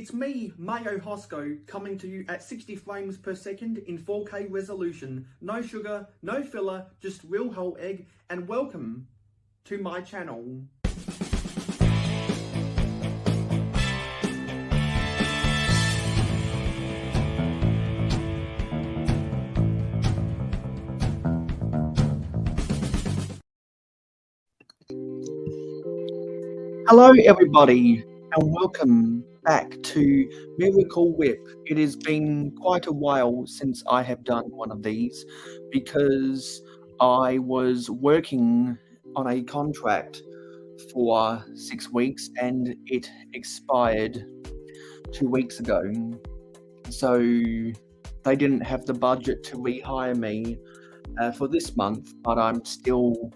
it's me, mayohosko, coming to you at 60 frames per second in 4K resolution. No sugar, no filler, just real whole egg, and welcome to my channel. Hello everybody, and welcome back to Miracle Whip. It has been quite a while since I have done one of these because I was working on a contract for 6 weeks and it expired 2 weeks ago. So they didn't have the budget to rehire me for this month, but I'm still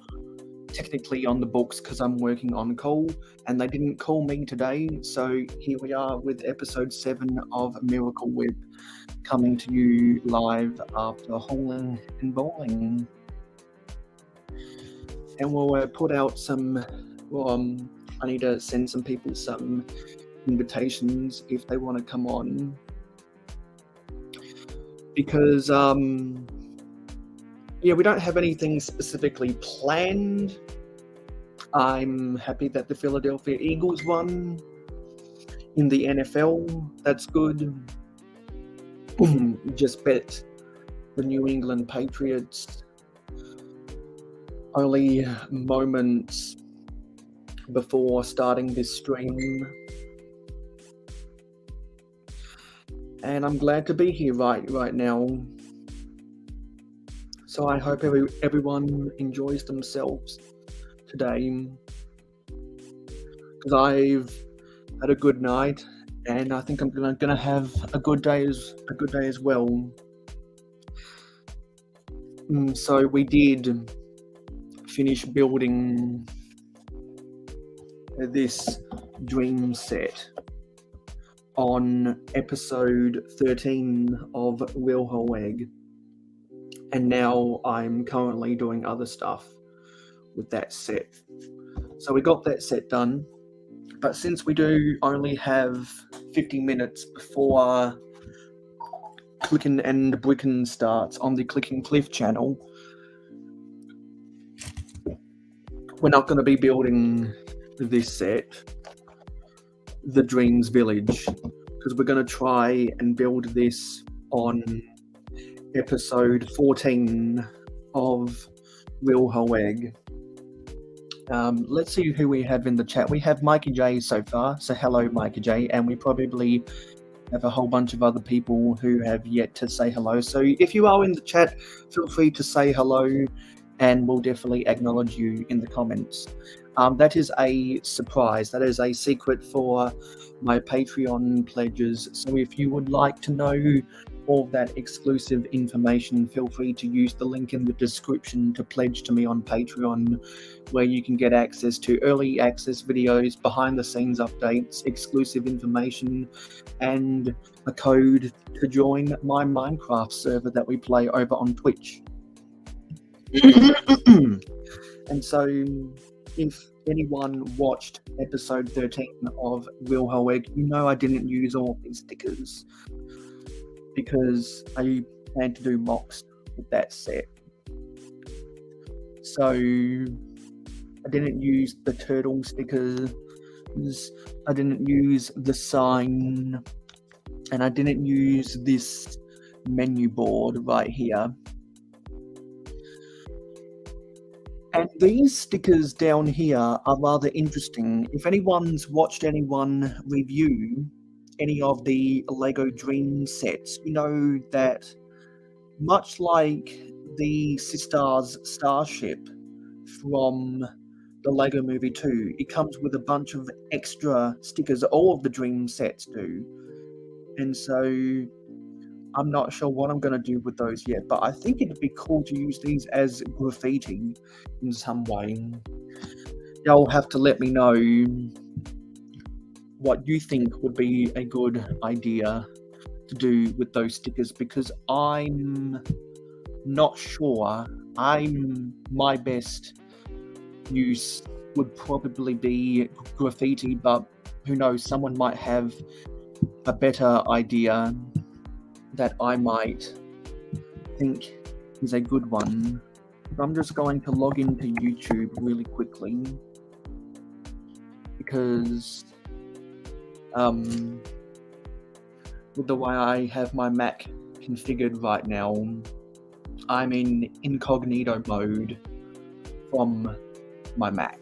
technically on the books because I'm working on call, and they didn't call me today. So here we are with episode 7 of Miracle Whip, coming to you live after hauling and bowling. And we'll put out some. I need to send some people some invitations if they want to come on, because we don't have anything specifically planned. I'm happy that the Philadelphia Eagles won in the NFL. That's good. Just bet the New England Patriots only moments before starting this stream. And I'm glad to be here right now. So I hope everyone enjoys themselves today, because I've had a good night, and I think I'm gonna have a good day as well. So we did finish building this dream set on episode 13 of Real Whole Egg. And now I'm currently doing other stuff with that set. So we got that set done, but since we do only have 50 minutes before Clickin' and Brickin' starts on the Clickin' Cliff channel, we're not going to be building this set, the Dreams Village, because we're going to try and build this on episode 14 of Real Whole Egg. Let's see who we have in the chat. We have Mikey J so far, so hello Mikey J, and we probably have a whole bunch of other people who have yet to say hello. So if you are in the chat, feel free to say hello, and we'll definitely acknowledge you in the comments. That is a surprise. That is a secret for my Patreon pledges. So if you would like to know all of that exclusive information, feel free to use the link in the description to pledge to me on Patreon, where you can get access to early access videos, behind the scenes updates, exclusive information, and a code to join my Minecraft server that we play over on Twitch. And so if anyone watched episode 13 of Real Whole Egg, you know I didn't use all these stickers because I plan to do mocks with that set. So I didn't use the turtle stickers, I didn't use the sign, and I didn't use this menu board right here. And these stickers down here are rather interesting. If anyone's watched anyone review any of the Lego Dream sets, you know that much like the Sisters Starship from the Lego Movie 2, it comes with a bunch of extra stickers. All of the Dream sets do. And so I'm not sure what I'm going to do with those yet, but I think it'd be cool to use these as graffiti in some way. Y'all have to let me know what you think would be a good idea to do with those stickers, because I'm not sure. My best use would probably be graffiti, but who knows, someone might have a better idea that I might think is a good one. I'm just going to log into YouTube really quickly because with the way I have my Mac configured right now, I'm in incognito mode from my Mac.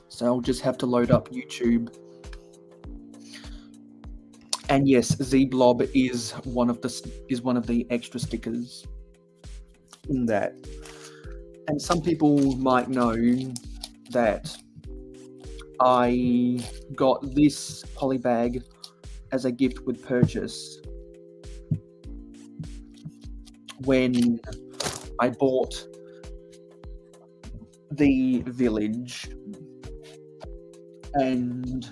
So I'll just have to load up YouTube. And yes, ZBlob is one of the extra stickers in that. And some people might know that I got this polybag as a gift with purchase when I bought the village and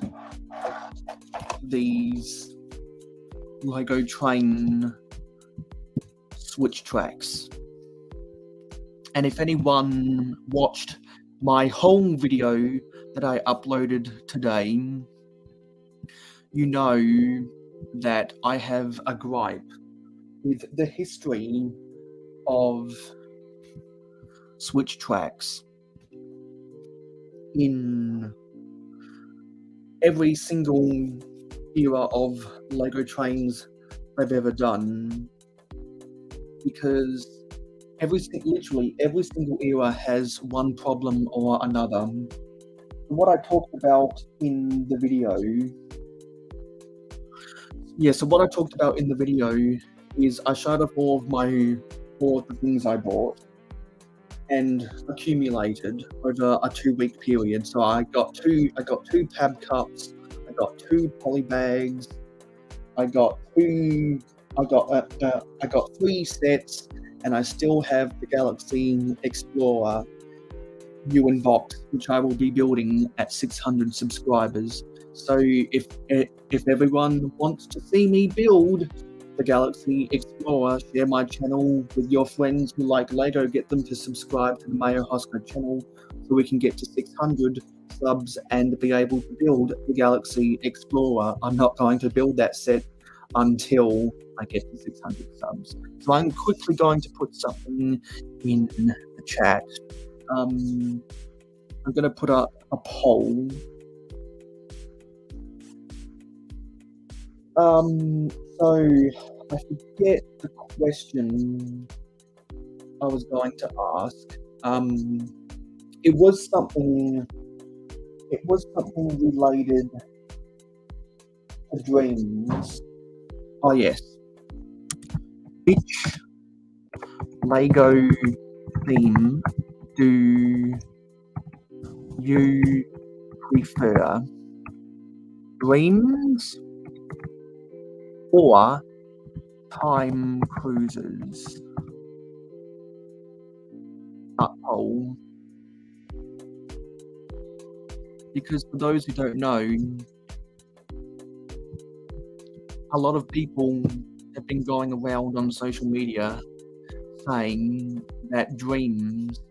these Lego train switch tracks. And if anyone watched my whole video that I uploaded today, you know that I have a gripe with the history of switch tracks in every single era of Lego trains they've ever done, because literally every single era has one problem or another. What I talked about in the video, is I showed off all of the things I bought and accumulated over a 2-week period. So I got two tab cups, I got 2 poly bags, I got 3 sets, and I still have the Galaxy Explorer UN box, which I will be building at 600 subscribers. So if everyone wants to see me build the Galaxy Explorer, share my channel with your friends who like Lego, get them to subscribe to the mayohosko channel so we can get to 600 subs and be able to build the Galaxy Explorer. I'm not going to build that set until I get to 600 subs. So I'm quickly going to put something in the chat. I'm going to put up a poll. So I forget the question I was going to ask. It was something related to dreams. Oh yes. Which Lego theme do you prefer? Dreams or time cruises? Poll. Because for those who don't know, a lot of people have been going around on social media saying that Dreams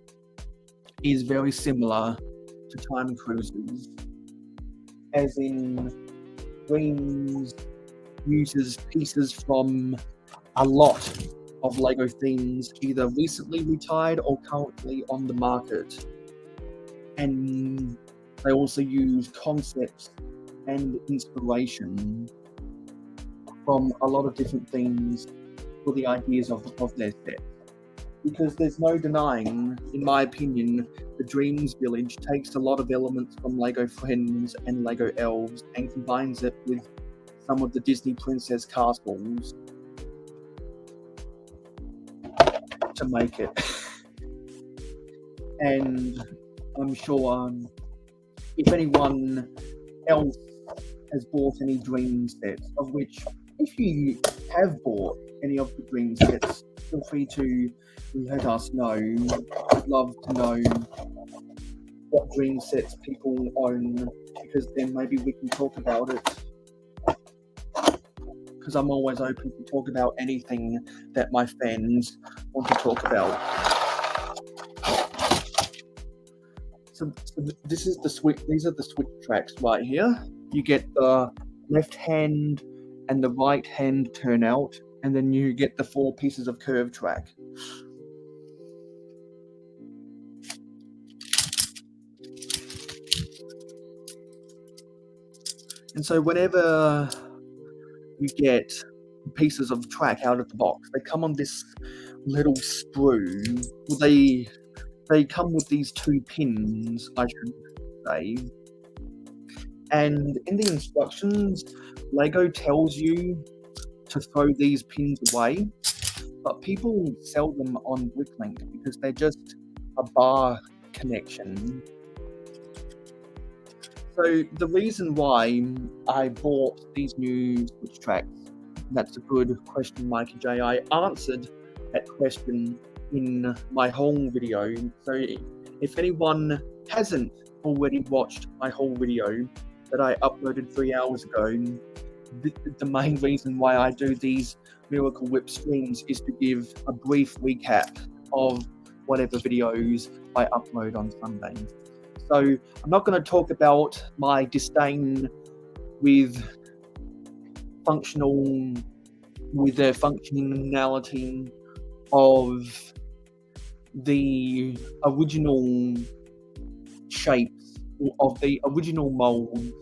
is very similar to Time Cruises, as in Dreams uses pieces from a lot of Lego themes, either recently retired or currently on the market. And they also use concepts and inspiration from a lot of different themes for the ideas of their set. Because there's no denying, in my opinion, the Dreams Village takes a lot of elements from Lego Friends and Lego Elves and combines it with some of the Disney Princess castles to make it. And I'm sure if anyone else has bought any Dream sets, of which, if you have bought any of the Dream sets, feel free to let us know. I'd love to know what Dream sets people own, because then maybe we can talk about it. Because I'm always open to talk about anything that my fans want to talk about. So these are the switch tracks right here. You get the left hand and the right hand turn out, and then you get the 4 pieces of curved track. And so whenever you get pieces of track out of the box, they come on this little sprue. Well, they come with these 2 pins, I should say. And in the instructions, Lego tells you to throw these pins away, but people sell them on Bricklink because they're just a bar connection. So the reason why I bought these new switch tracks, that's a good question, Mikey J. I answered that question in my whole video. So if anyone hasn't already watched my whole video that I uploaded 3 hours ago, the main reason why I do these Miracle Whip streams is to give a brief recap of whatever videos I upload on Sunday. So I'm not going to talk about my disdain with the functionality of the original shapes, of the original molds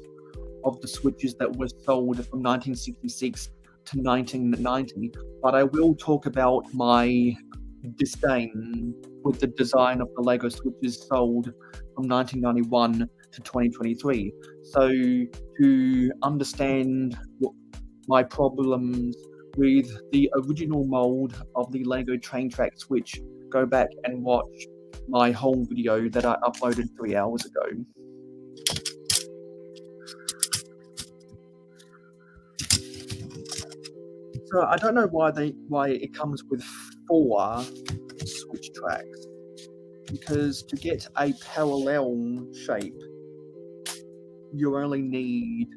of the switches that were sold from 1966 to 1990, but I will talk about my disdain with the design of the Lego switches sold from 1991 to 2023. So to understand my problems with the original mold of the Lego train track switch, go back and watch my whole video that I uploaded 3 hours ago. So I don't know why it comes with 4 switch tracks, because to get a parallel shape, you only need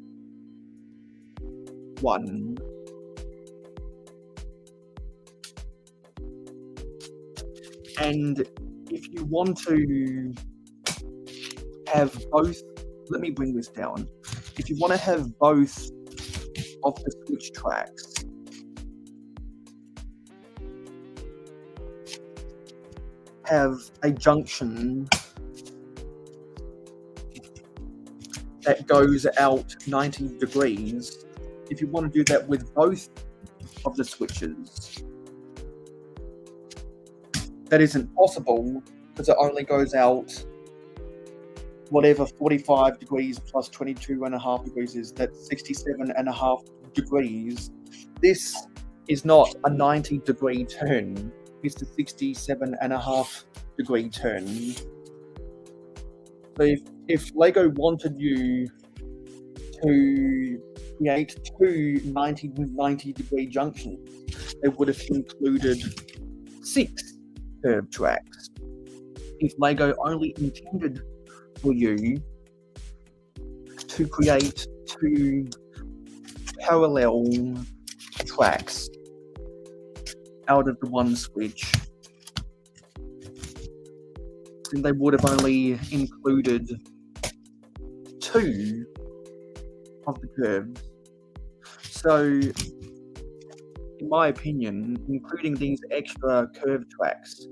1. And if you want to have both, let me bring this down. If you want to have both of the switch tracks, have a junction that goes out 90 degrees. If you want to do that with both of the switches, that isn't possible because it only goes out whatever 45 degrees plus 22.5 degrees is. That's 67.5 degrees. This is not a 90 degree turn. It's a 67.5 degree turn. So if Lego wanted you to create 2 90 degree junctions, they would have included 6 curved tracks. If Lego only intended for you to create 2 parallel tracks out of the one switch, then they would have only included 2 of the curves. So, in my opinion, including these extra curved tracks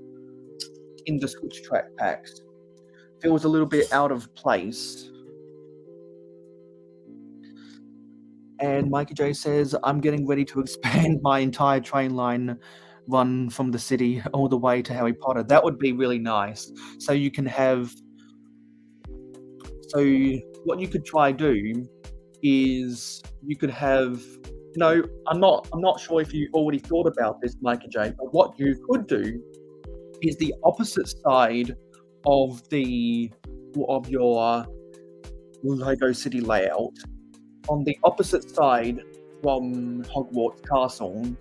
in the switch track packs feels a little bit out of place. And Mikey J says, I'm getting ready to expand my entire train line run from the city all the way to Harry Potter. That would be really nice. So you can have... So what you could try do is you could have... No, I'm not sure if you already thought about this, Mikey J, but what you could do is the opposite side of your Lego City layout. On the opposite side from Hogwarts Castle,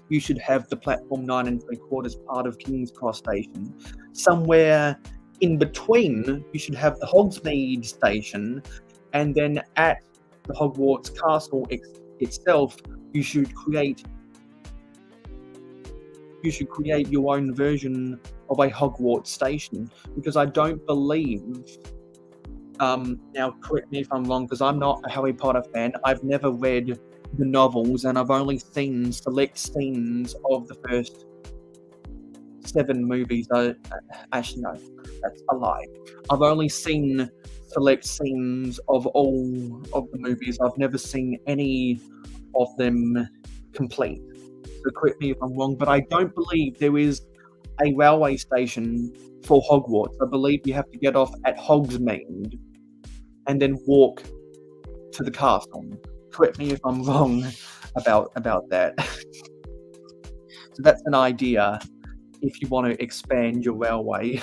you should have the platform 9 3/4 part of King's Cross Station. Somewhere in between, you should have the Hogsmeade Station, and then at the Hogwarts Castle itself, you should create your own version of a Hogwarts Station, because I don't believe Now, correct me if I'm wrong, because I'm not a Harry Potter fan. I've never read the novels, and I've only seen select scenes of the first 7 movies. Actually, no, that's a lie. I've only seen select scenes of all of the movies. I've never seen any of them complete. So correct me if I'm wrong, but I don't believe there is a railway station for Hogwarts. I believe you have to get off at Hogsmeade and then walk to the castle. Correct me if I'm wrong about that. So that's an idea if you want to expand your railway.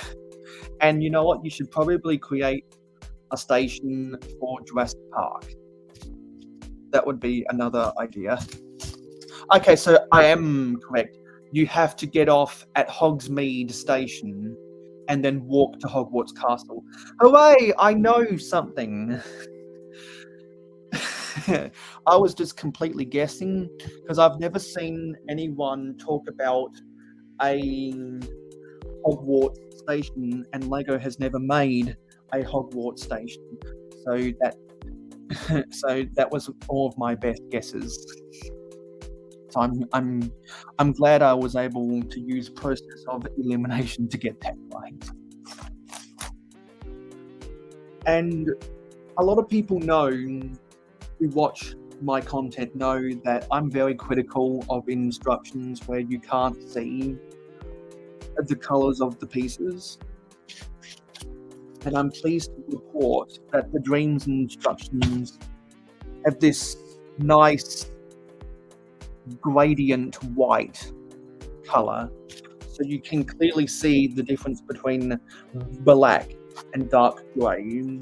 And you know what? You should probably create a station for Jurassic Park. That would be another idea. Okay, so I am correct. You have to get off at Hogsmeade Station and then walk to Hogwarts Castle. Hooray! I know something. I was just completely guessing because I've never seen anyone talk about a Hogwarts station, and Lego has never made a Hogwarts station. So that was all of my best guesses. So I'm glad I was able to use process of elimination to get that right. And a lot of people who watch my content know that I'm very critical of instructions where you can't see the colors of the pieces. And I'm pleased to report that the Dreams instructions have this nice gradient white color, so you can clearly see the difference between black and dark gray.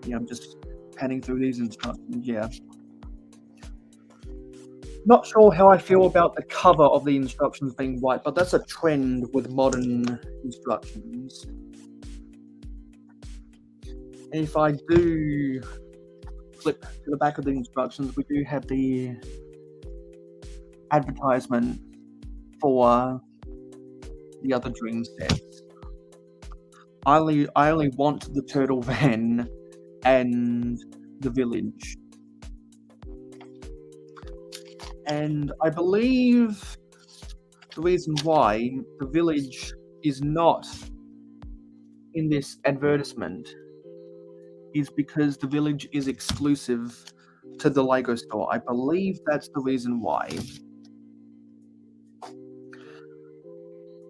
Yeah, I'm just panning through these instructions. Yeah, not sure how I feel about the cover of the instructions being white, but that's a trend with modern instructions. And if I do flip to the back of the instructions, we do have the advertisement for the other Dream sets. I only want the turtle van and the village. And I believe the reason why the village is not in this advertisement is because the village is exclusive to the Lego store. I believe that's the reason why.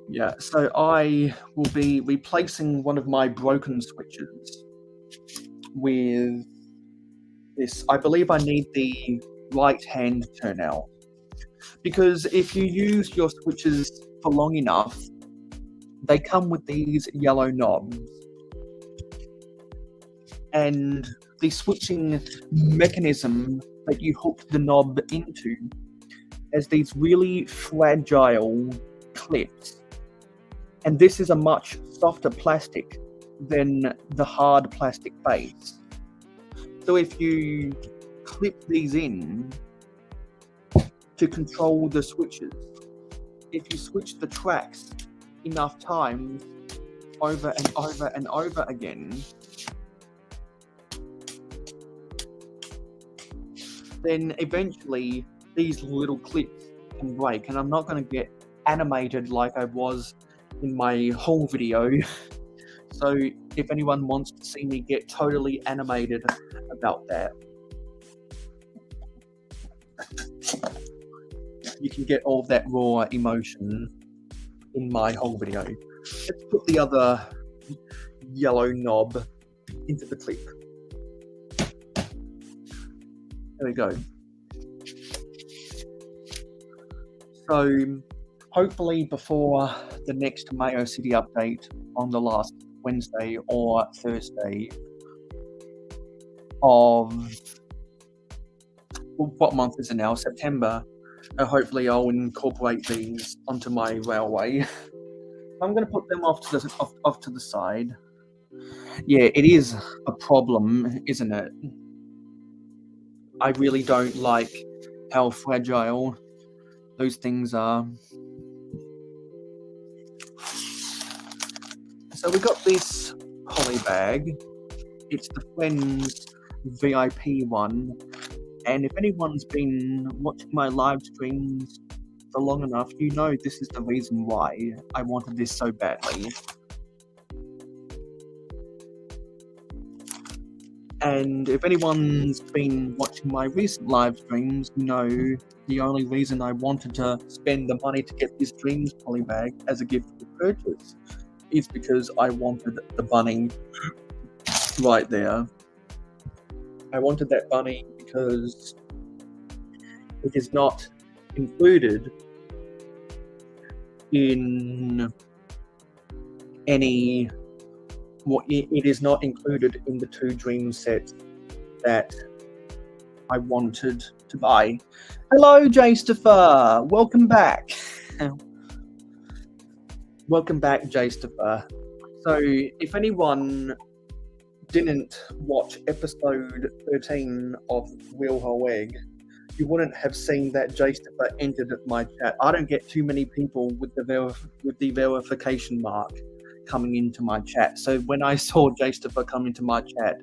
Yeah, so I will be replacing one of my broken switches with this. I believe I need the right hand turnout, because if you use your switches for long enough, they come with these yellow knobs, and the switching mechanism that you hook the knob into has these really fragile clips, and this is a much softer plastic than the hard plastic base. So if you clip these in to control the switches, if you switch the tracks enough times over and over and over again, then eventually these little clips can break. And I'm not going to get animated like I was in my whole video. So if anyone wants to see me get totally animated about that, you can get all of that raw emotion in my whole video. Let's put the other yellow knob into the clip. There we go. So hopefully before the next Mayo City update on the last Wednesday or Thursday of, what month is it now? September. Hopefully I'll incorporate these onto my railway. I'm going to put them off to the side. Yeah, it is a problem, isn't it? I really don't like how fragile those things are. So we got this poly bag. It's the Friends VIP one. And if anyone's been watching my live streams for long enough, you know this is the reason why I wanted this so badly. And if anyone's been watching my recent live streams, you know the only reason I wanted to spend the money to get this Dreams polybag as a gift for purchase is because I wanted the bunny right there. I wanted that bunny because it is not included in any... Well, it is not included in the 2 dream sets that I wanted to buy. Hello, Jastopher. Welcome back. Welcome back, Jastopher. So, if anyone didn't watch episode 13 of Will Ho Egg, you wouldn't have seen that Jastopher entered my chat. I don't get too many people with the verification mark coming into my chat. So when I saw Jastopher come into my chat,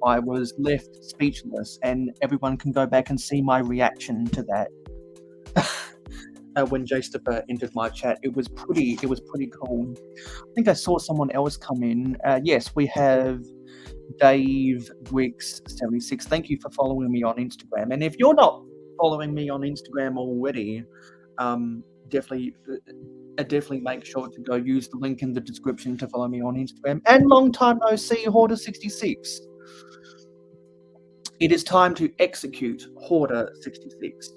I was left speechless, and everyone can go back and see my reaction to that. When Jastopher entered my chat, it was pretty cool. I think I saw someone else come in. Yes, we have Dave Griggs 76. Thank you for following me on Instagram. And if you're not following me on Instagram already, definitely make sure to go use the link in the description to follow me on Instagram. And long time no see, Hoarder66. It is time to execute Hoarder66.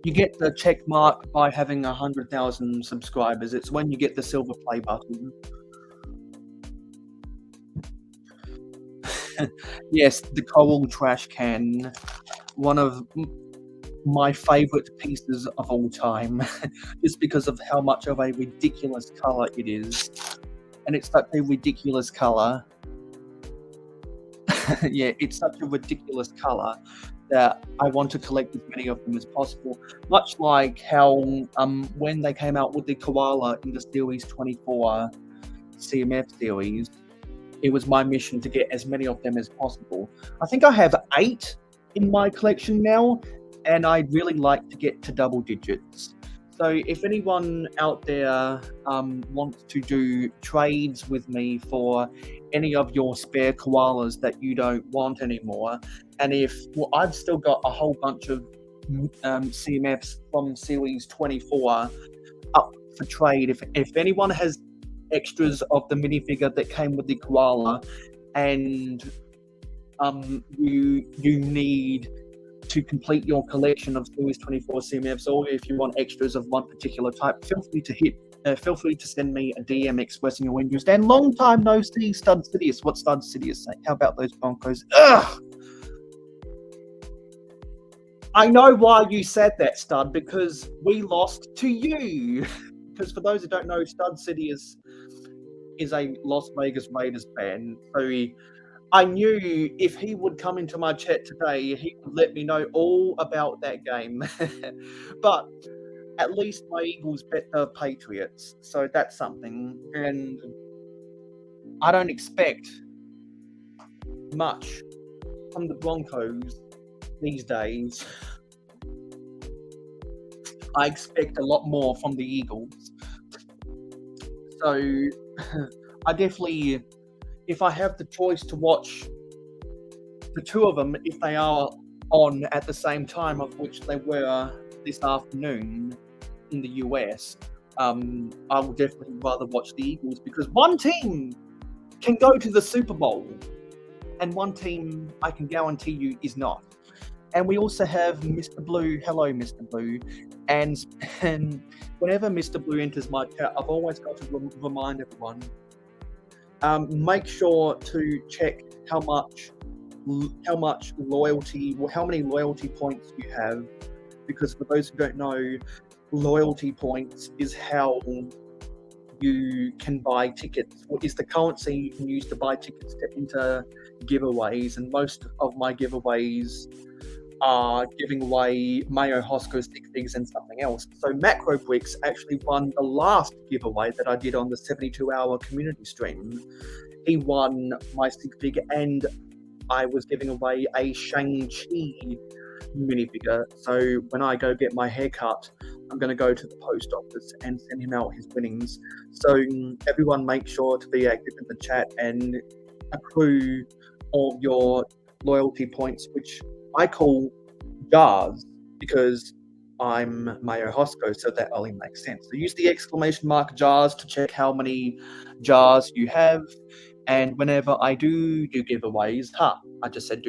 You get the check mark by having 100,000 subscribers. It's when you get the silver play button. Yes, the coral trash can. One of my favorite pieces of all time, just because of how much of a ridiculous color it is. And it's such a ridiculous color. Yeah, it's such a ridiculous color that I want to collect as many of them as possible. Much like how when they came out with the koala in the Series 24 CMF series, it was my mission to get as many of them as possible. I think I have 8 in my collection now, and I'd really like to get to double digits. So if anyone out there wants to do trades with me for any of your spare koalas that you don't want anymore, and I've still got a whole bunch of CMFs from Series 24 up for trade. If anyone has extras of the minifigure that came with the koala, and you need to complete your collection of Series 24 CMFs, or if you want extras of one particular type, feel free to send me a DM expressing your interest. And long time no see, Stud Sidious. What Stud Sidious say? How about those Broncos? Ugh! I know why you said that, Stud, because we lost to you. Because for those who don't know, Stud Sidious is a Las Vegas Raiders fan, so I knew if he would come into my chat today, he would let me know all about that game. But at least my Eagles bet the Patriots, so that's something. And I don't expect much from the Broncos these days. I expect a lot more from the Eagles. So I definitely... If I have the choice to watch the 2 of them, if they are on at the same time, of which they were this afternoon in the US, I would definitely rather watch the Eagles, because one team can go to the Super Bowl and one team, I can guarantee you, is not. And we also have Mr. Blue. Hello, Mr. Blue. And whenever Mr. Blue enters my chat, I've always got to remind everyone, make sure to check how many loyalty points you have, because for those who don't know, loyalty points is how you can buy tickets. What is the currency you can use to buy tickets to enter giveaways? And most of my giveaways are giving away mayohosko 16 minifigs and something else. So Macro Bricks actually won the last giveaway that I did on the 72-hour community stream. He won my stick figure, and I was giving away a Shang-Chi minifigure. So when I go get my haircut, I'm going to go to the post office and send him out his winnings. So everyone make sure to be active in the chat and accrue all your loyalty points, which I call jars, because I'm mayohosko, so that only makes sense. So use the exclamation mark jars to check how many jars you have. And whenever I do giveaways, I just said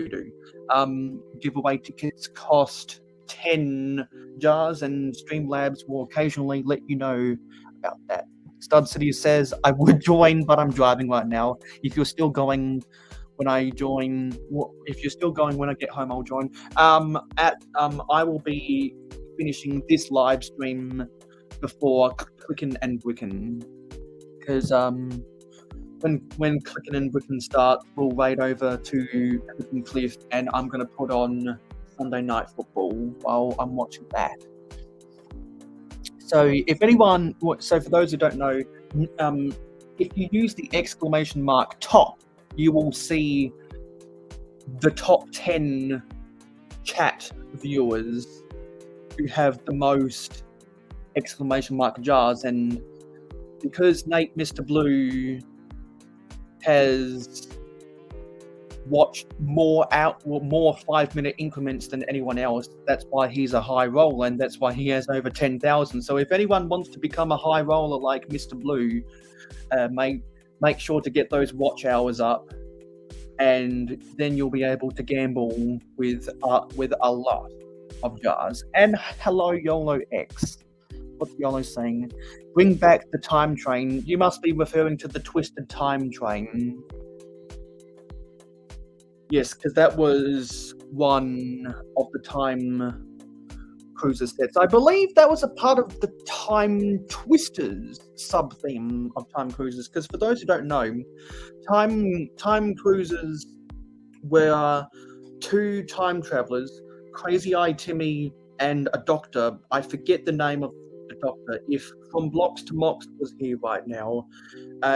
giveaway tickets cost 10 jars, and Streamlabs will occasionally let you know about that. Stud City says, I would join, but I'm driving right now. If you're still going when I get home, I'll join. I will be finishing this live stream before Clickin' and Brickin', because when Clickin' and Brickin' start, we'll raid over to Clickin' Cliff, and I'm going to put on Sunday Night Football while I'm watching that. So for those who don't know, if you use the exclamation mark top, you will see the top 10 chat viewers who have the most exclamation mark jars. And because Nate Mr. Blue has watched more 5-minute increments than anyone else, that's why he's a high roller, and that's why he has over 10,000. So if anyone wants to become a high roller like Mr. Blue, make sure to get those watch hours up, and then you'll be able to gamble with a lot of jars. And hello, YOLO X. What's YOLO saying? Bring back the time train. You must be referring to the Twisted Time Train. Yes, because that was one of the Time Cruiser sets. I believe that was a part of the Time Twisters sub-theme of Time Cruisers, because for those who don't know, Time Cruisers were two time travelers, Crazy Eye Timmy and a doctor. I forget the name of the doctor. If From Blocks to Mox was here right now,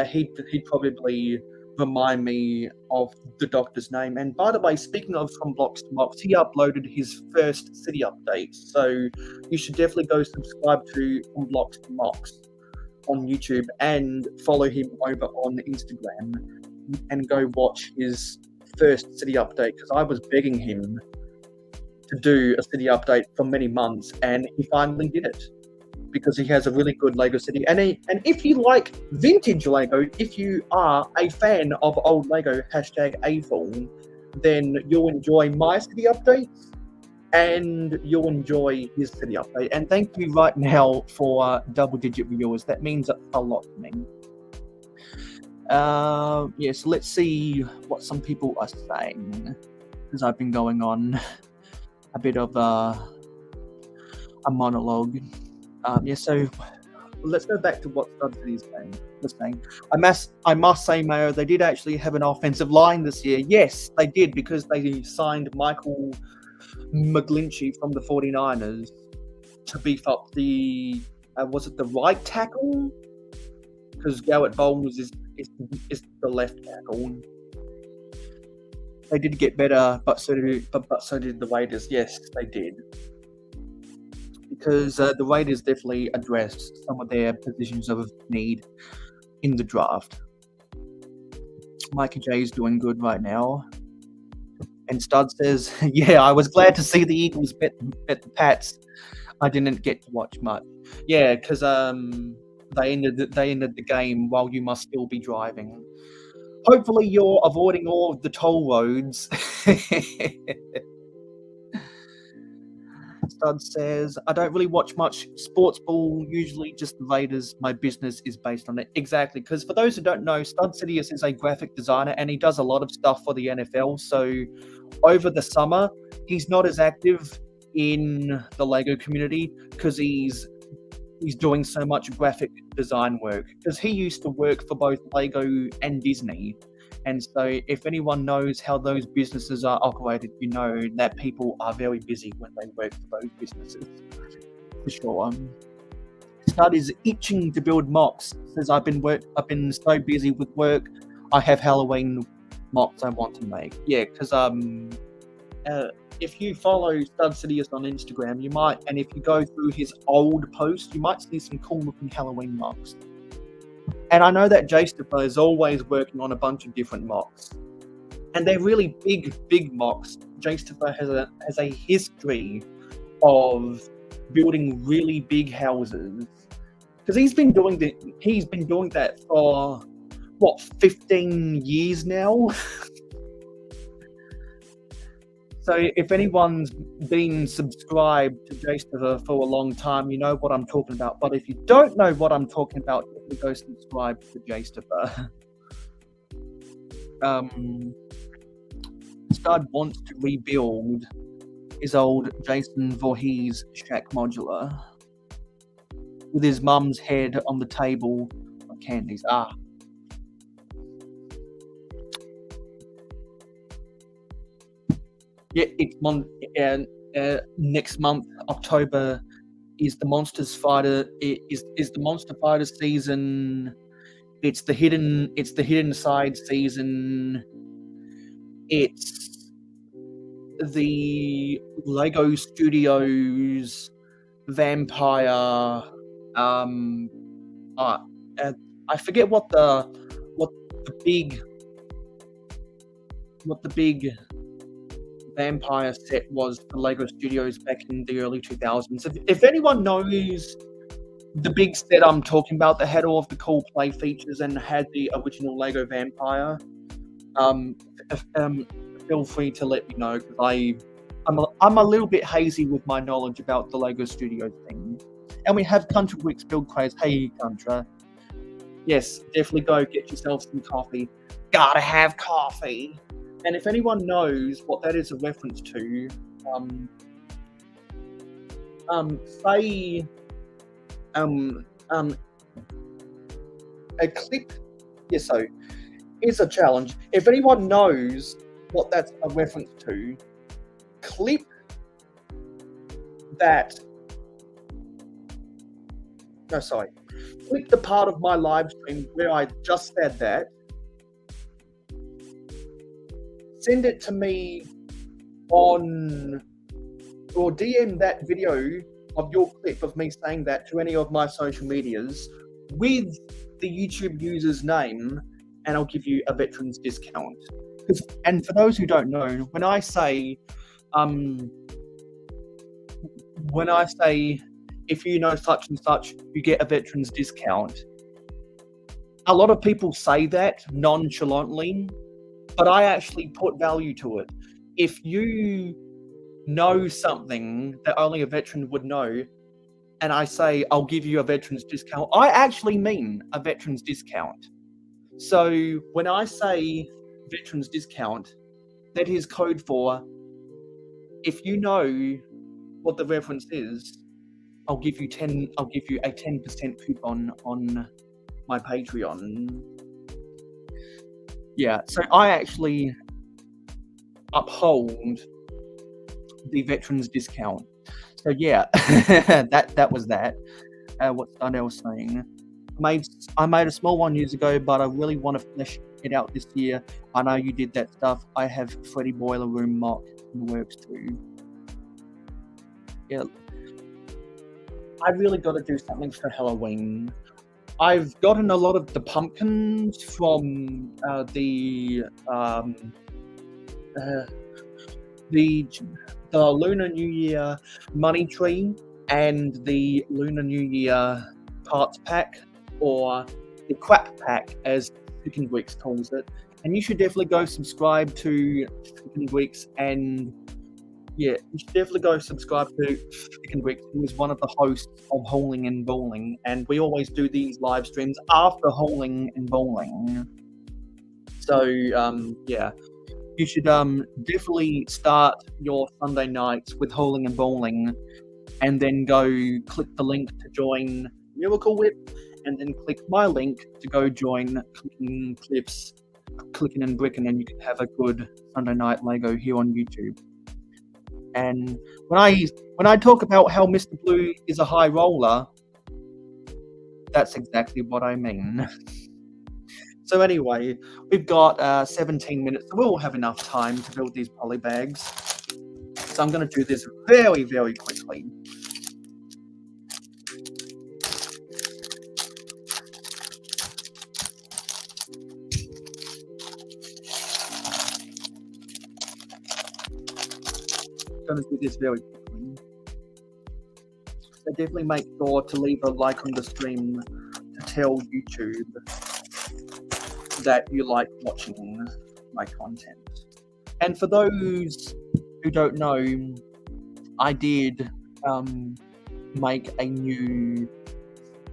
he'd probably remind me of the doctor's name. And by the way, speaking of From Blocks to Mox, he uploaded his first city update, so you should definitely go subscribe to From Blocks to Mox on YouTube and follow him over on Instagram and go watch his first city update, because I was begging him to do a city update for many months, and he finally did it, because he has a really good Lego city. And if you like vintage Lego, if you are a fan of old Lego, #AFOL, then you'll enjoy my city updates, and you'll enjoy his city update. And thank you right now for double-digit viewers. That means a lot to me. So let's see what some people are saying, because I've been going on a bit of a monologue. So let's go back to what Studsley is saying. I must say, Mayo, they did actually have an offensive line this year. Yes, they did, because they signed Michael McGlinchey from the 49ers to beef up the was it the right tackle? Because Garrett Bowles is the left tackle. They did get better, but so did the Raiders. Yes, they did. Because the Raiders definitely addressed some of their positions of need in the draft. Mikey J is doing good right now. And Stud says, yeah, I was glad to see the Eagles bet the Pats. I didn't get to watch much. Yeah, because they ended the game while you must still be driving. Hopefully you're avoiding all of the toll roads. Stud says, I don't really watch much sports ball, usually just the Raiders. My business is based on it. Exactly, because for those who don't know, Stud Sidious is a graphic designer, and he does a lot of stuff for the NFL. So over the summer, he's not as active in the Lego community because he's doing so much graphic design work, because he used to work for both Lego and Disney. And so if anyone knows how those businesses are operated, you know that people are very busy when they work for those businesses. for sure. Stud is itching to build mocks. Says I've been so busy with work. I have Halloween mocks I want to make. Yeah, because if you follow Stud Sidious on Instagram, you might, and if you go through his old posts, you might see some cool looking Halloween mocks. And I know that Jstipper is always working on a bunch of different mocks, and they're really big mocks. Jstipper has a history of building really big houses, because he's been doing that for what, 15 years now. So if anyone's been subscribed to Jstipper for a long time, you know what I'm talking about. But if you don't know what I'm talking about, definitely go subscribe to Jstipper. Stud wants to rebuild his old Jason Voorhees shack modular with his mum's head on the table of candies. Yeah, it's next month, October, is the Monsters Fighter. Is the Monster Fighter season. It's the hidden side season. It's the Lego Studios vampire. I forget what the big vampire set was for Lego Studios back in the early 2000s. If anyone knows the big set I'm talking about that had all of the cool play features and had the original Lego vampire, feel free to let me know, because I'm a little bit hazy with my knowledge about the Lego Studios thing. And we have Country Wicks Build Craze. Hey, Contra. Yes, definitely go get yourself some coffee. Gotta have coffee. And if anyone knows what that is a reference to, say, a clip. Yeah, so here's a challenge. If anyone knows what that's a reference to, clip that. No, sorry. Click the part of my live stream where I just said that. Send it to me on, or DM that video of your clip of me saying that to any of my social medias with the YouTube user's name, and I'll give you a veterans discount. And for those who don't know, when I say if you know such and such, you get a veterans discount, a lot of people say that nonchalantly, but I actually put value to it. If you know something that only a veteran would know, and I say I'll give you a veterans discount, I actually mean a veterans discount. So when I say veterans discount, that is code for, if you know what the reference is, I'll give you a 10% coupon on my Patreon. Yeah, so I actually uphold the veterans discount. So yeah, that was that. What I was saying. I made a small one years ago, but I really want to flesh it out this year. I know you did that stuff. I have Freddy Boiler Room mock in the works too. Yeah, I really got to do something for Halloween. I've gotten a lot of the pumpkins from the Lunar New Year money tree and the Lunar New Year parts pack, or the crap pack as Freaking Weeks calls it. And you should definitely go subscribe to Freaking Weeks, and yeah, you should definitely go subscribe to Freaking Weeks, who is one of the hosts of Hauling and Bowling, and we always do these live streams after Hauling and Bowling. So yeah, you should definitely start your Sunday nights with Hauling and Bowling, and then go click the link to join Miracle Whip, and then click my link to go join Clicking Clips, Clicking and Bricking, and you can have a good Sunday night Lego here on YouTube. And when I talk about how Mr. Blue is a high roller, that's exactly what I mean. So anyway, we've got 17 minutes, so we'll have enough time to build these poly bags. So I'm going to do this very, very quickly. Going to do this very quickly. So definitely make sure to leave a like on the stream to tell YouTube that you like watching my content. And for those who don't know, I did make a new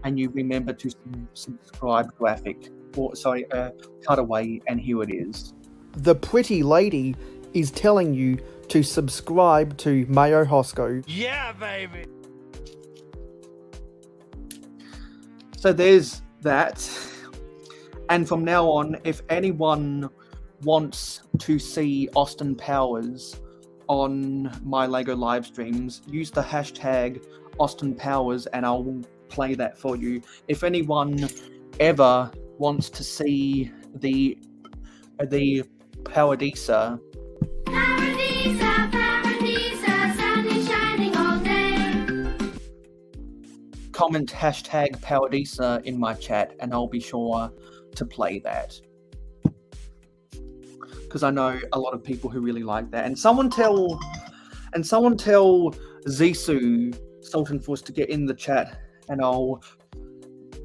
remember to subscribe graphic, or sorry, cutaway, and here it is. The pretty lady is telling you to subscribe to mayohosko. Yeah, baby! So there's that. And from now on, if anyone wants to see Austin Powers on my LEGO live streams, use the hashtag Austin Powers and I'll play that for you. If anyone ever wants to see the Paradisa, sun is shining all day, comment hashtag Paradisa in my chat and I'll be sure to play that. Because I know a lot of people who really like that. And someone tell Zissou Sultanfuss to get in the chat and I'll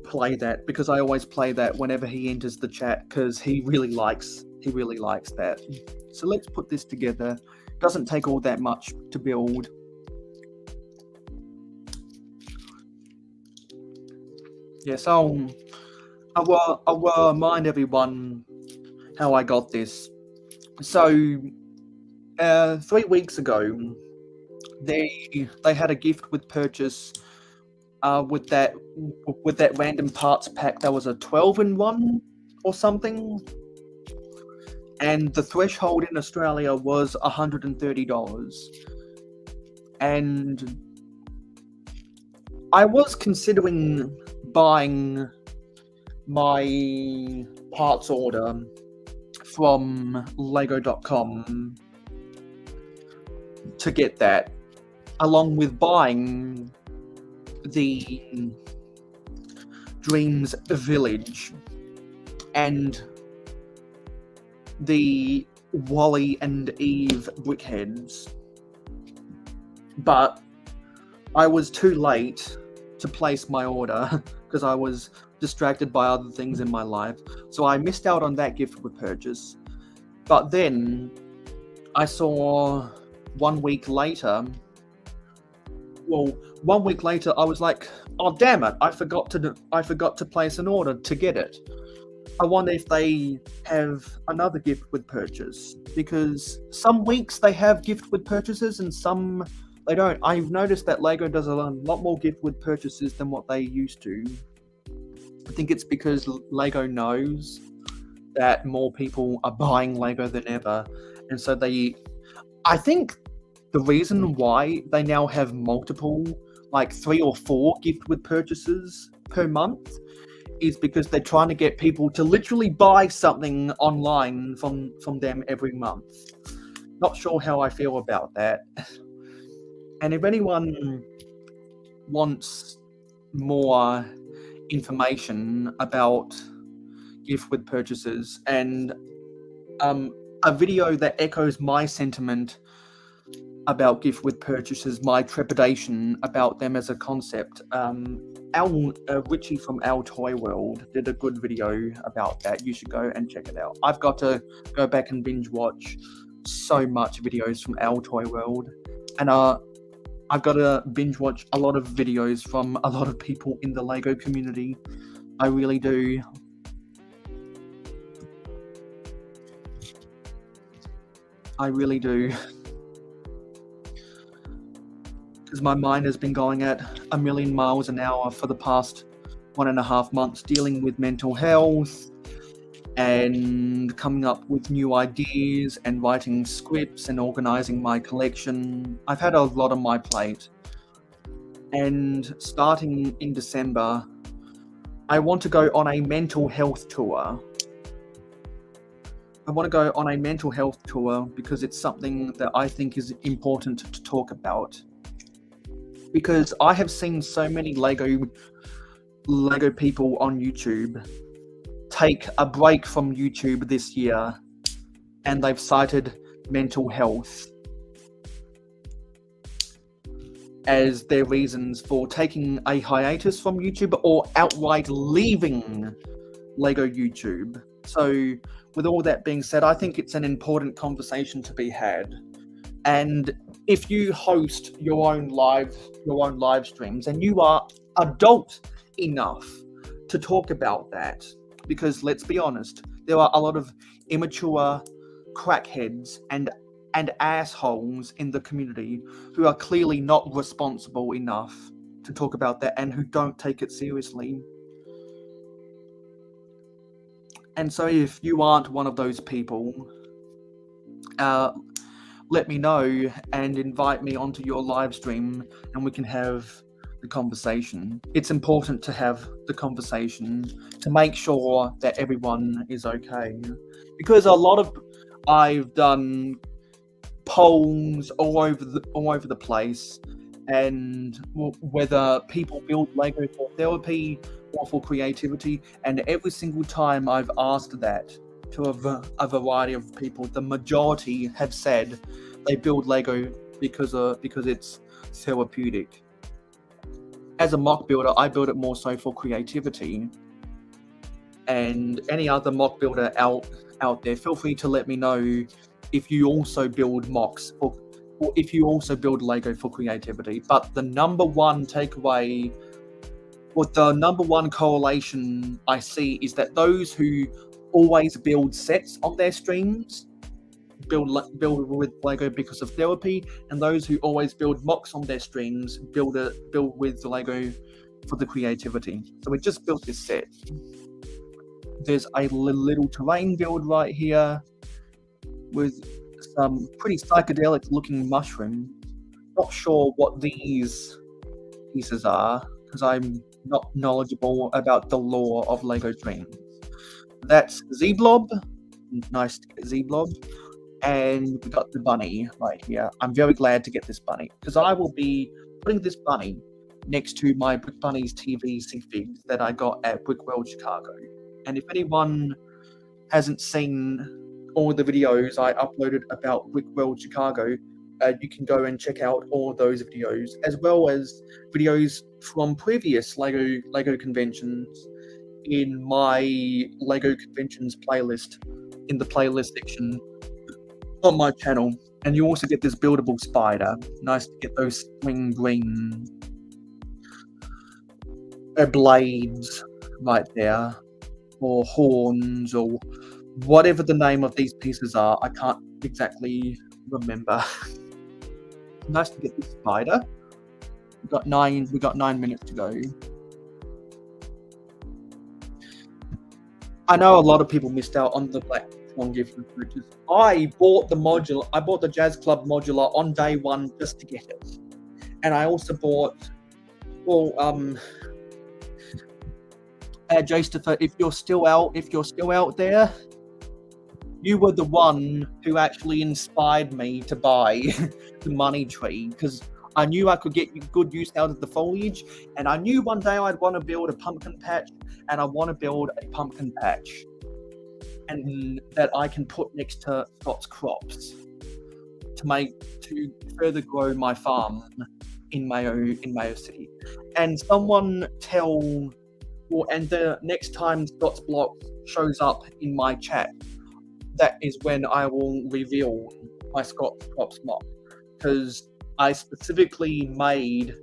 play that, because I always play that whenever he enters the chat because he really likes that. So let's put this together. Doesn't take all that much to build. Yes, I will remind everyone how I got this. So 3 weeks ago, they had a gift with purchase with that random parts pack. That was a 12-in-1 or something, and the threshold in Australia was $130. And I was considering buying my parts order from lego.com to get that, along with buying the Dreams Village and the Wally and Eve brickheads. But I was too late to place my order because I was distracted by other things in my life, so I missed out on that gift with purchase. But then I saw 1 week later, I was like, oh damn it, I forgot to place an order to get it. I wonder if they have another gift with purchase, because some weeks they have gift with purchases and some they don't. I've noticed that LEGO does a lot more gift with purchases than what they used to. I think it's because LEGO knows that more people are buying LEGO than ever, and so I think the reason why they now have multiple, like 3 or 4 gift with purchases per month, is because they're trying to get people to literally buy something online from them every month. Not sure how I feel about that. And if anyone wants more information about gift with purchases and a video that echoes my sentiment about gift with purchases, my trepidation about them as a concept, Richie from Our Toy World did a good video about that. You should go and check it out. I've got to go back and binge watch so much videos from Our Toy World, and I've got to binge watch a lot of videos from a lot of people in the LEGO community. I really do. I really do. Because my mind has been going at 1,000,000 miles an hour for the past 1.5 months, dealing with mental health and coming up with new ideas and writing scripts and organizing my collection. I've had a lot on my plate. And starting in December, I want to go on a mental health tour. I want to go on a mental health tour because it's something that I think is important to talk about. Because I have seen so many Lego people on YouTube take a break from YouTube this year, and they've cited mental health as their reasons for taking a hiatus from YouTube or outright leaving Lego YouTube. So with all that being said, I think it's an important conversation to be had. And if you host your own live streams and you are adult enough to talk about that, because let's be honest, there are a lot of immature crackheads and assholes in the community who are clearly not responsible enough to talk about that and who don't take it seriously. And so if you aren't one of those people, let me know and invite me onto your live stream and we can have the conversation. It's important to have the conversation to make sure that everyone is okay. Because I've done polls all over the place, and whether people build Lego for therapy or for creativity, and every single time I've asked that to a variety of people, the majority have said they build Lego because it's therapeutic. As a mock builder, I build it more so for creativity. And any other mock builder out there, feel free to let me know if you also build mocks or if you also build Lego for creativity. But the number one takeaway, or the number one correlation I see, is that those who always build sets on their streams build with Lego because of therapy, and those who always build mocks on their streams build with Lego for the creativity. So we just built this set. There's a little terrain build right here with some pretty psychedelic looking mushroom. Not sure what these pieces are because I'm not knowledgeable about the lore of Lego Dreams. That's Z-Blob. Nice to get Z-Blob. And we got the bunny right here. I'm very glad to get this bunny because I will be putting this bunny next to my Brick Bunnies TV figs that I got at Brick World Chicago. And if anyone hasn't seen all the videos I uploaded about Brick World Chicago, you can go and check out all those videos, as well as videos from previous Lego conventions in my Lego conventions playlist, in the playlist section on my channel. And you also get this buildable spider. Nice to get those swing green blades right there, or horns, or whatever the name of these pieces are. I can't exactly remember. Nice to get this spider. We got 9 minutes to go. I know a lot of people missed out on the Black Swan gift purchase. I bought the Jazz Club modular on day one just to get it. And I also bought, Jastopher, if you're still out there, you were the one who actually inspired me to buy the money tree, because I knew I could get good use out of the foliage, and I knew one day I'd want to build a pumpkin patch, and I want to build a pumpkin patch and that I can put next to Scott's crops to further grow my farm in Mayo City. And someone and the next time Scott's block shows up in my chat, that is when I will reveal my Scott's crops mock, because I specifically made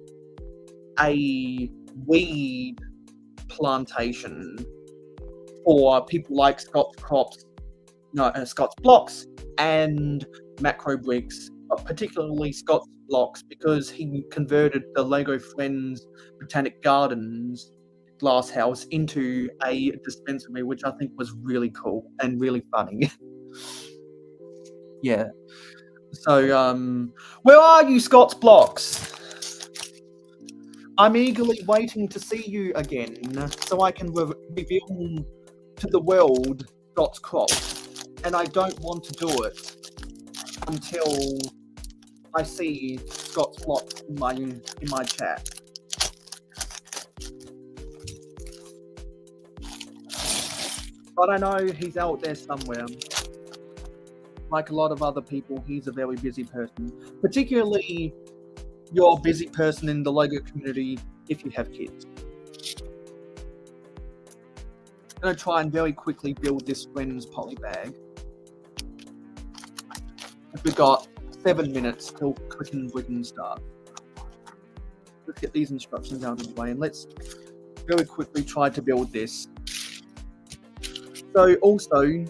a weed plantation for people like Scott's blocks and Macro Bricks, particularly Scott's blocks, because he converted the Lego Friends Botanic Gardens glass house into a dispensary, which I think was really cool and really funny. Yeah. So, where are you, Scott's Blocks? I'm eagerly waiting to see you again, so I can reveal to the world Scott's crop, and I don't want to do it until I see Scott's Blocks in my chat. But I know he's out there somewhere. Like a lot of other people, he's a very busy person. Particularly, you're a busy person in the LEGO community if you have kids. I'm going to try and very quickly build this Friends poly bag. We've got 7 minutes till we can start. Let's get these instructions out of the way and let's very quickly try to build this. So also,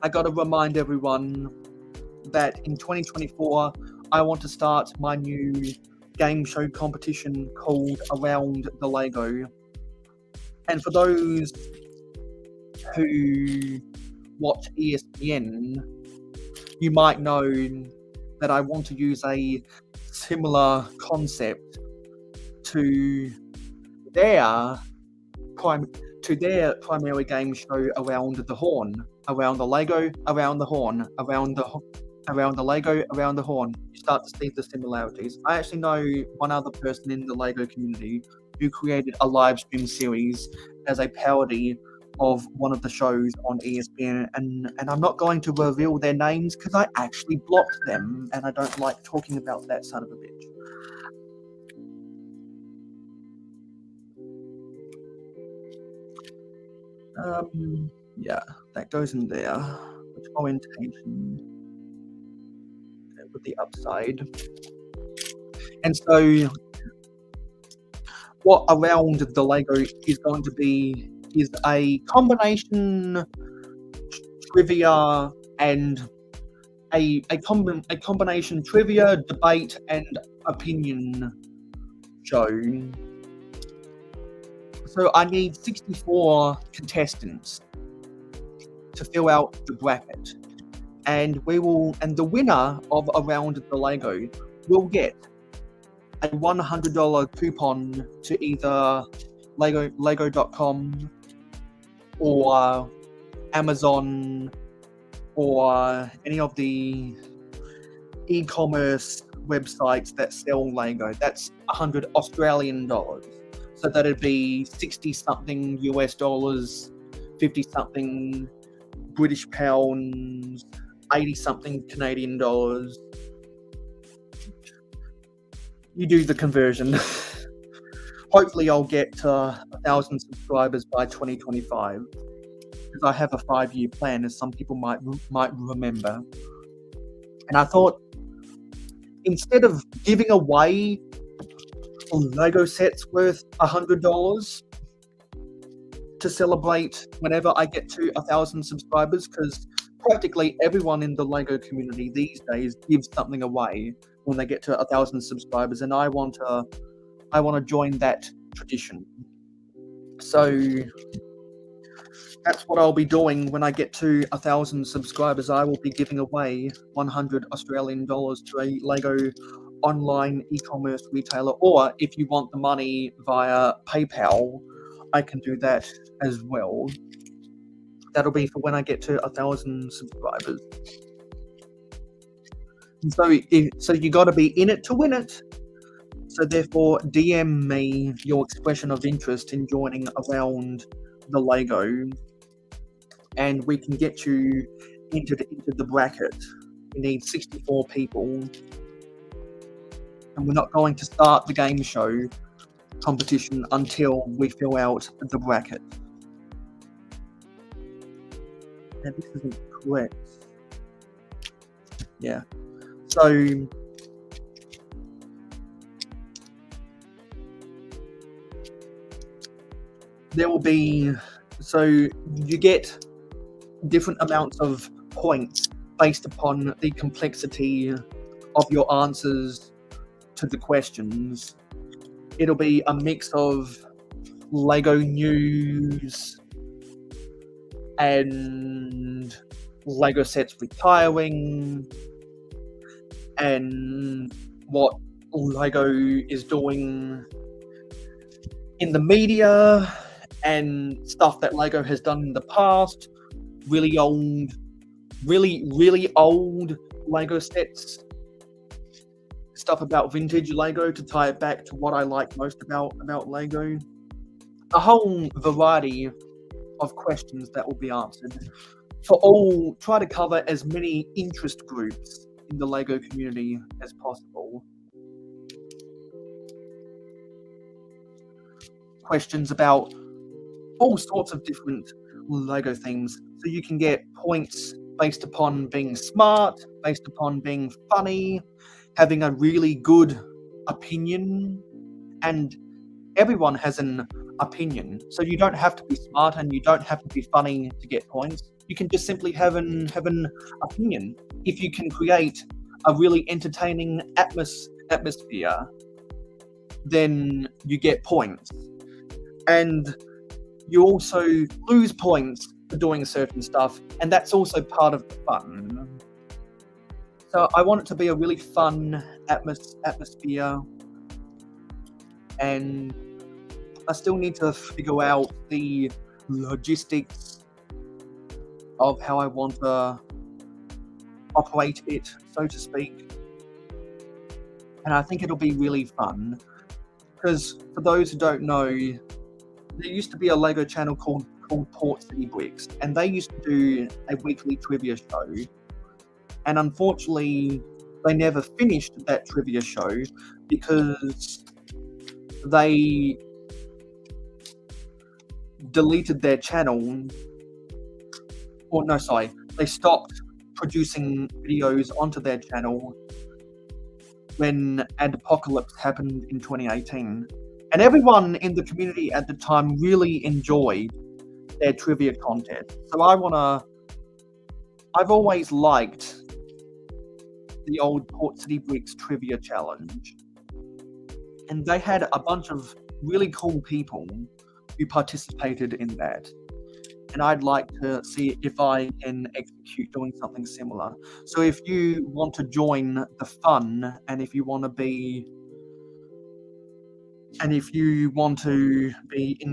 I got to remind everyone that in 2024, I want to start my new game show competition called Around the Lego. And for those who watch ESPN, you might know that I want to use a similar concept to their primary game show Around the Horn. Around the Lego, around the horn, around the Lego, around the horn. You start to see the similarities. I actually know one other person in the Lego community who created a live stream series as a parody of one of the shows on ESPN, and I'm not going to reveal their names because I actually blocked them, and I don't like talking about that son of a bitch. Yeah, that goes in there. Which orientation? With the upside. And so what Around the Lego is going to be is a combination trivia and a combination trivia, debate, and opinion show. So I need 64 contestants to fill out the bracket, and the winner of Around the Lego will get a $100 coupon to either Lego.com or Amazon or any of the e-commerce websites that sell Lego. That's 100 Australian dollars. So that'd be 60 something US dollars, 50 something British pounds, 80 something Canadian dollars. You do the conversion. Hopefully I'll get 1,000 subscribers by 2025, because I have a 5-year plan, as some people might remember. And I thought, instead of giving away Lego sets worth $100 to celebrate whenever I get to 1,000 subscribers, because practically everyone in the Lego community these days gives something away when they get to 1,000 subscribers, and I want to join that tradition. So that's what I'll be doing when I get to 1,000 subscribers. I will be giving away 100 Australian dollars to a Lego online e-commerce retailer, or if you want the money via PayPal, I can do that as well. That'll be for when I get to 1,000 subscribers. And so you got to be in it to win it. So therefore, DM me your expression of interest in joining Around the Lego, and we can get you into the bracket. We need 64 people, and we're not going to start the game show competition until we fill out the bracket. Now this isn't correct. Yeah. So there will be, so you get different amounts of points based upon the complexity of your answers to the questions. It'll be a mix of Lego news and Lego sets retiring and what Lego is doing in the media and stuff that Lego has done in the past. Really old Lego sets. Stuff about vintage Lego to tie it back to what I like most about Lego. A whole variety of questions that will be answered. Try to cover as many interest groups in the Lego community as possible. Questions about all sorts of different Lego themes. So you can get points based upon being smart, based upon being funny, having a really good opinion, and everyone has an opinion. So you don't have to be smart and you don't have to be funny to get points. You can just simply have an opinion. If you can create a really entertaining atmosphere, then you get points. And you also lose points for doing certain stuff, and that's also part of the fun. So I want it to be a really fun atmosphere, and I still need to figure out the logistics of how I want to operate it, so to speak. And I think it'll be really fun, because for those who don't know, there used to be a Lego channel called Port City Bricks, and they used to do a weekly trivia show. And unfortunately, they never finished that trivia show because they deleted their channel. They stopped producing videos onto their channel when Adpocalypse happened in 2018. And everyone in the community at the time really enjoyed their trivia content. So I've always liked the old Port City Bricks trivia challenge. And they had a bunch of really cool people who participated in that. And I'd like to see if I can execute doing something similar. So if you want to join the fun, and if you want to be in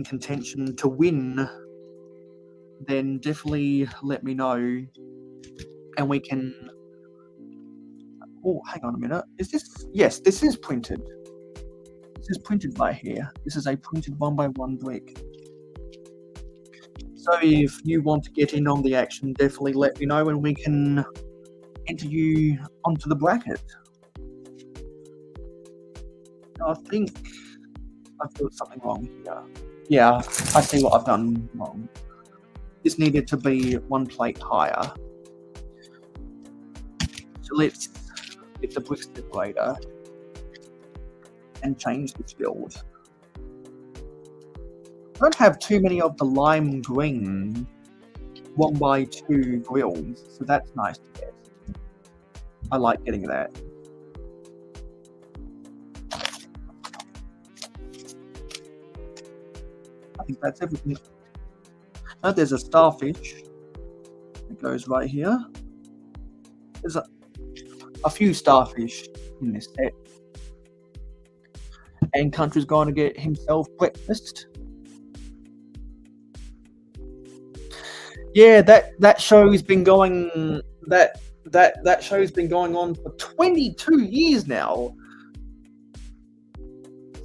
contention to win, then definitely let me know, and we can... Oh, hang on a minute. Is this... Yes, this is printed. This is printed right here. This is a printed 1x1 brick. So if you want to get in on the action, definitely let me know, and we can enter you onto the bracket. I think I've got something wrong here. Yeah, I see what I've done wrong. This needed to be one plate higher. So let's get the brick separator and change this build. I don't have too many of the lime green 1x2 grills, so that's nice to get. I like getting that. I think that's everything. Oh, there's a starfish that goes right here. There's a few starfish in this set. And Country's going to get himself breakfast. Yeah, that show's been going that show's been going on for 22 years now.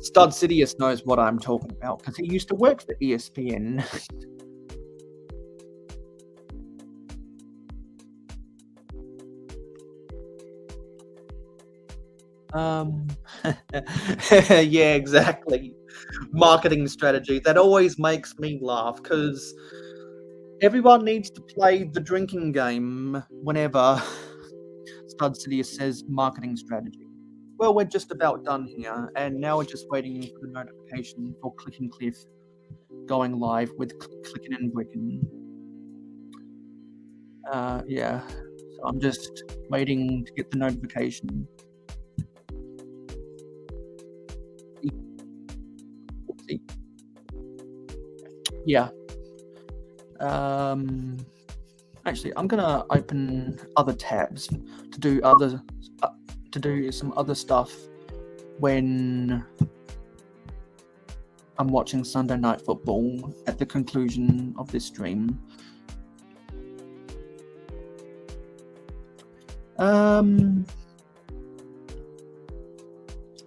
Stud Sidious knows what I'm talking about because he used to work for ESPN. Yeah, exactly. Marketing strategy. That always makes me laugh because everyone needs to play the drinking game whenever Stud Sidious says marketing strategy. Well, we're just about done here, and now we're just waiting for the notification for Click and Cliff going live with Clickin' and Brickin'. Yeah, so I'm just waiting to get the notification. Oopsie. Yeah. Actually, I'm gonna open other tabs to do some other stuff when I'm watching Sunday Night Football at the conclusion of this stream.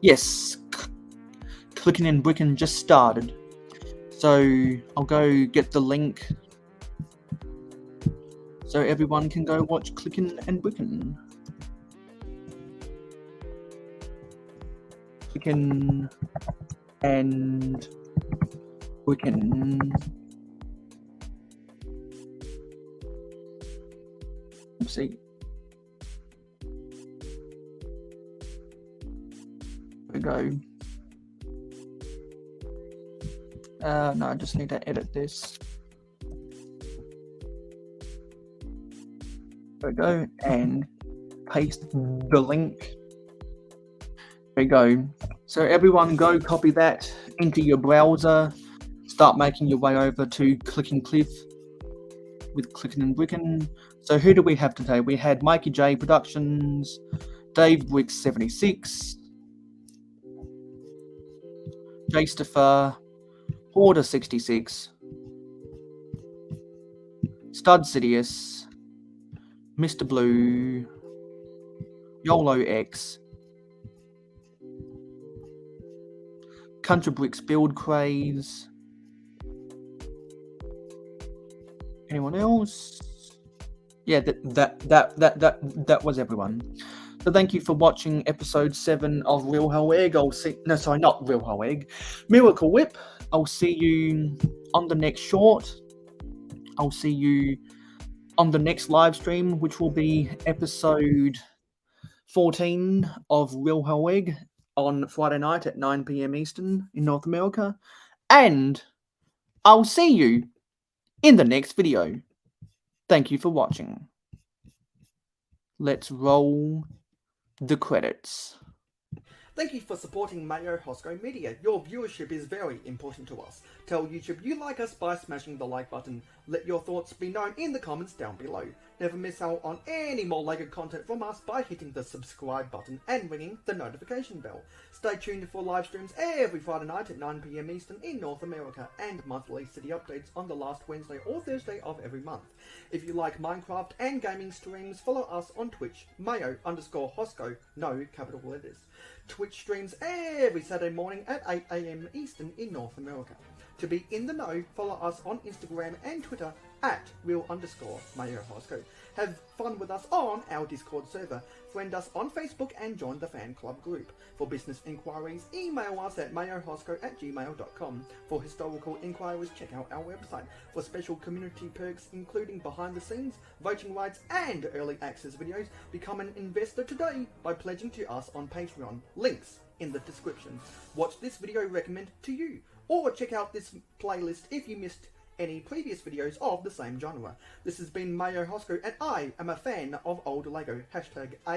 Yes, Clicking and Brickin' just started, so I'll go get the link so everyone can go watch Clickin' and Brickin'. Clickin' and Brickin'. Oopsie. There we go. No, I just need to edit this. There we go, and paste the link. There we go. So everyone go copy that into your browser. Start making your way over to Clicking Cliff with Clicking and Brickin'. So who do we have today? We had Mikey J Productions, Dave Brick 76, J Staffer, Hoarder 66, Stud Sidious, Mr. Blue, YOLO X, Country Bricks Build Craze. Anyone else? Yeah, that was everyone. So thank you for watching episode 7 of Real Hell Egg. Not Real Hell Egg, Miracle Whip. I'll see you on the next short. I'll see you on the next live stream, which will be episode 14 of Real Hell Egg on Friday night at 9 p.m. Eastern in North America. And I'll see you in the next video. Thank you for watching. Let's roll the credits. Thank you for supporting mayohosko Media. Your viewership is very important to us. Tell YouTube you like us by smashing the like button. Let your thoughts be known in the comments down below. Never miss out on any more LEGO content from us by hitting the subscribe button and ringing the notification bell. Stay tuned for live streams every Friday night at 9 p.m. Eastern in North America and monthly city updates on the last Wednesday or Thursday of every month. If you like Minecraft and gaming streams, follow us on Twitch, mayo_hosko, no capital letters. Twitch streams every Saturday morning at 8 a.m. Eastern in North America. To be in the know, follow us on Instagram and Twitter at real_mayohosko. Have fun with us on our Discord server. Friend us on Facebook and join the fan club group. For business inquiries, email us at mayohosko@gmail.com. For historical inquiries, check out our website. For special community perks, including behind the scenes, voting rights, and early access videos, become an investor today by pledging to us on Patreon. Links in the description. Watch this video recommended to you, or check out this playlist if you missed any previous videos of the same genre. This has been mayohosko, and I am a fan of old LEGO. #A